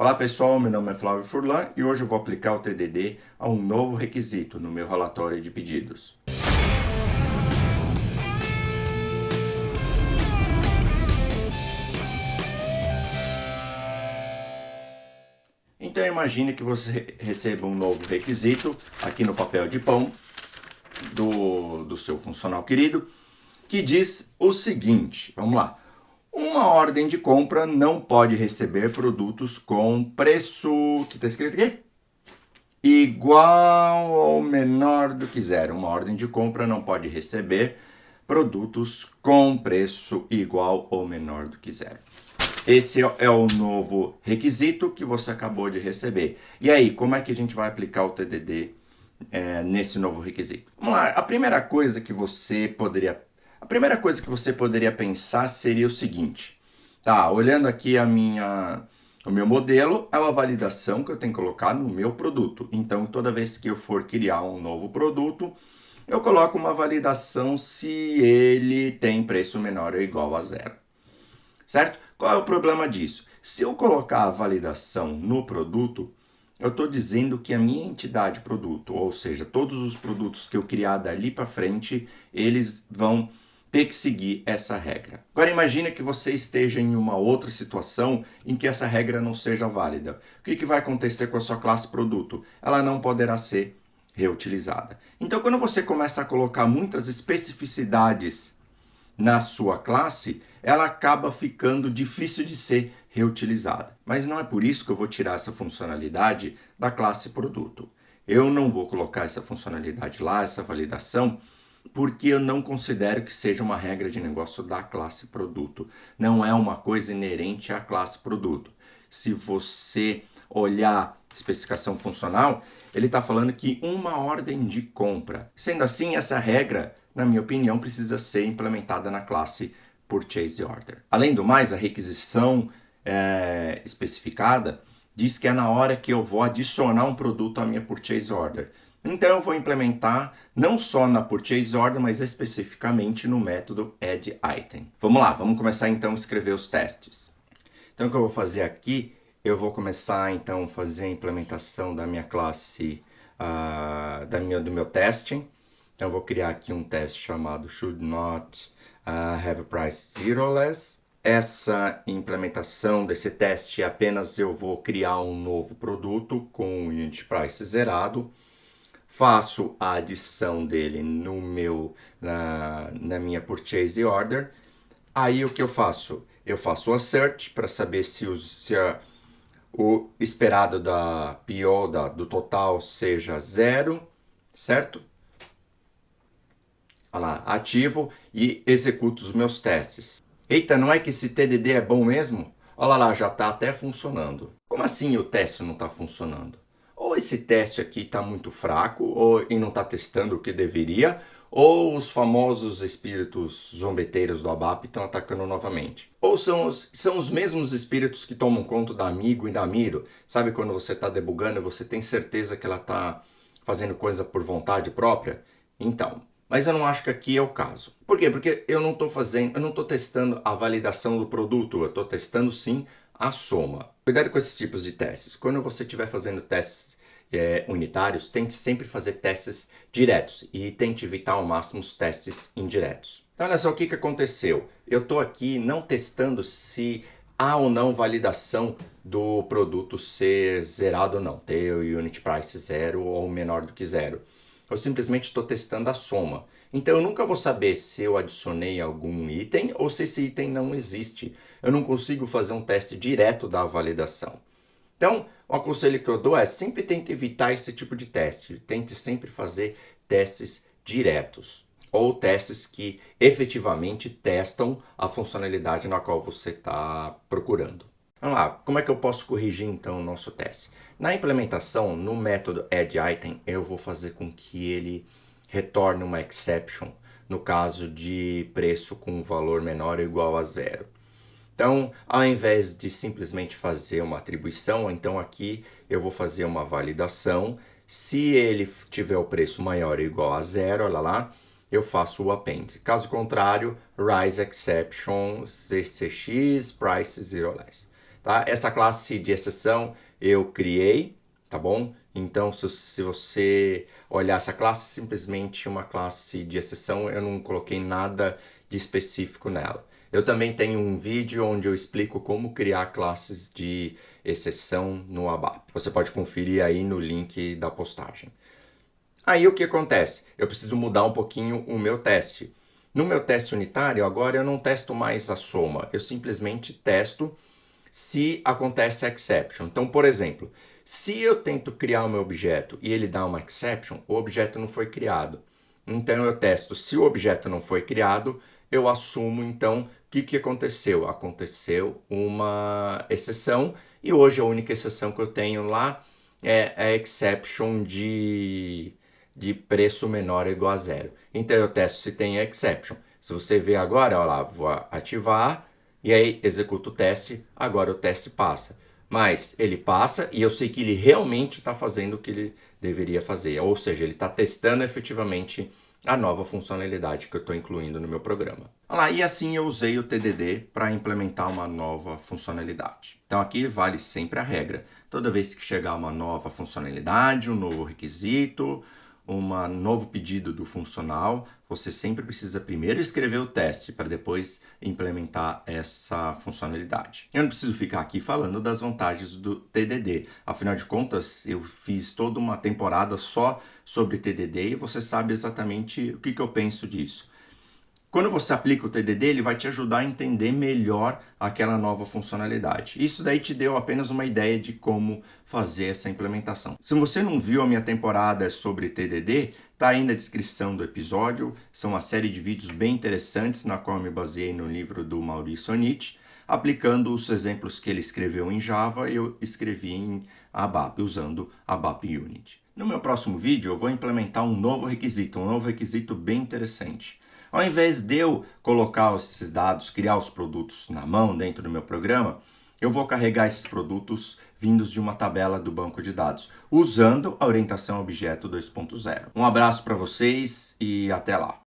Olá pessoal, meu nome é Flávio Furlan e hoje eu vou aplicar o TDD a um novo requisito no meu relatório de pedidos. Então imagine que você receba um novo requisito aqui no papel de pão do seu funcional querido, que diz o seguinte, vamos lá. Uma ordem de compra não pode receber produtos com preço, que está escrito aqui? Igual ou menor do que zero. Uma ordem de compra não pode receber produtos com preço igual ou menor do que zero. Esse é o novo requisito que você acabou de receber. E aí, como é que a gente vai aplicar o TDD nesse novo requisito? Vamos lá, a primeira coisa que você poderia pensar seria o seguinte. Tá, olhando aqui o meu modelo, é uma validação que eu tenho que colocar no meu produto. Então, toda vez que eu for criar um novo produto, eu coloco uma validação se ele tem preço menor ou igual a zero. Certo? Qual é o problema disso? Se eu colocar a validação no produto, eu estou dizendo que a minha entidade produto, ou seja, todos os produtos que eu criar dali para frente, eles vão ter que seguir essa regra. Agora imagine que você esteja em uma outra situação em que essa regra não seja válida. O que vai acontecer com a sua classe produto? Ela não poderá ser reutilizada. Então, quando você começa a colocar muitas especificidades na sua classe, ela acaba ficando difícil de ser reutilizada. Mas não é por isso que eu vou tirar essa funcionalidade da classe produto. Eu não vou colocar essa funcionalidade lá, essa validação, porque eu não considero que seja uma regra de negócio da classe produto. Não é uma coisa inerente à classe produto. Se você olhar especificação funcional, ele está falando que uma ordem de compra. Sendo assim, essa regra, na minha opinião, precisa ser implementada na classe Purchase Order. Além do mais, a requisição especificada diz que é na hora que eu vou adicionar um produto à minha Purchase Order. Então eu vou implementar não só na Purchase Order, mas especificamente no método Add Item. Vamos lá, vamos começar então a escrever os testes. Então o que eu vou fazer aqui, eu vou começar então a fazer a implementação da minha classe, do meu testing. Então eu vou criar aqui um teste chamado should not have a price zero less. Essa implementação desse teste apenas eu vou criar um novo produto com unit price zerado. Faço a adição dele na minha purchase order. Aí o que eu faço? Eu faço o assert para saber se o esperado da PO, do total, seja zero, certo? Olha lá, ativo e executo os meus testes. Eita, não é que esse TDD é bom mesmo? Olha lá, já está até funcionando. Como assim o teste não está funcionando? Ou esse teste aqui está muito fraco e não está testando o que deveria, ou os famosos espíritos zombeteiros do ABAP estão atacando novamente. Ou são os mesmos espíritos que tomam conta da Amigo e da Miro. Sabe quando você está debugando e você tem certeza que ela está fazendo coisa por vontade própria? Então, mas eu não acho que aqui é o caso. Por quê? Porque eu não estou testando a validação do produto, eu estou testando sim a soma. Cuidado com esses tipos de testes. Quando você estiver fazendo testes unitários, tente sempre fazer testes diretos e tente evitar ao máximo os testes indiretos. Então, olha só o que aconteceu. Eu estou aqui não testando se há ou não validação do produto ser zerado ou não, ter o unit price zero ou menor do que zero. Eu simplesmente estou testando a soma. Então eu nunca vou saber se eu adicionei algum item ou se esse item não existe. Eu não consigo fazer um teste direto da validação. Então, o aconselho que eu dou é sempre tente evitar esse tipo de teste. Tente sempre fazer testes diretos ou testes que efetivamente testam a funcionalidade na qual você está procurando. Vamos lá, como é que eu posso corrigir então o nosso teste? Na implementação, no método addItem, eu vou fazer com que ele retorne uma exception no caso de preço com valor menor ou igual a zero. Então, ao invés de simplesmente fazer uma atribuição, então aqui eu vou fazer uma validação. Se ele tiver o preço maior ou igual a zero, olha lá, eu faço o append. Caso contrário, rise exception ccx price zero less. tá? Essa classe de exceção eu criei, tá bom? Então, se você olhar essa classe, simplesmente uma classe de exceção, eu não coloquei nada de específico nela. Eu também tenho um vídeo onde eu explico como criar classes de exceção no ABAP. Você pode conferir aí no link da postagem. Aí o que acontece? Eu preciso mudar um pouquinho o meu teste. No meu teste unitário, agora eu não testo mais a soma, eu simplesmente testo se acontece exception. Então, por exemplo, se eu tento criar o meu objeto e ele dá uma exception, o objeto não foi criado. Então eu testo se o objeto não foi criado, eu assumo então o que aconteceu? Aconteceu uma exceção e hoje a única exceção que eu tenho lá é a exception de preço menor ou igual a zero. Então eu testo se tem exception. Se você ver agora, olha lá, vou ativar e aí executo o teste, agora o teste passa. Mas ele passa e eu sei que ele realmente está fazendo o que ele deveria fazer. Ou seja, ele está testando efetivamente a nova funcionalidade que eu estou incluindo no meu programa. Olha lá, e assim eu usei o TDD para implementar uma nova funcionalidade. Então aqui vale sempre a regra. Toda vez que chegar uma nova funcionalidade, um novo requisito, um novo pedido do funcional, você sempre precisa primeiro escrever o teste para depois implementar essa funcionalidade. Eu não preciso ficar aqui falando das vantagens do TDD. Afinal de contas, eu fiz toda uma temporada só sobre TDD e você sabe exatamente o que eu penso disso. Quando você aplica o TDD, ele vai te ajudar a entender melhor aquela nova funcionalidade. Isso daí te deu apenas uma ideia de como fazer essa implementação. Se você não viu a minha temporada sobre TDD, está aí na descrição do episódio. São uma série de vídeos bem interessantes, na qual eu me baseei no livro do Maurício Onitti. Aplicando os exemplos que ele escreveu em Java, eu escrevi em ABAP, usando ABAP Unit. No meu próximo vídeo, eu vou implementar um novo requisito bem interessante. Ao invés de eu colocar esses dados, criar os produtos na mão dentro do meu programa, eu vou carregar esses produtos vindos de uma tabela do banco de dados, usando a orientação objeto 2.0. Um abraço para vocês e até lá!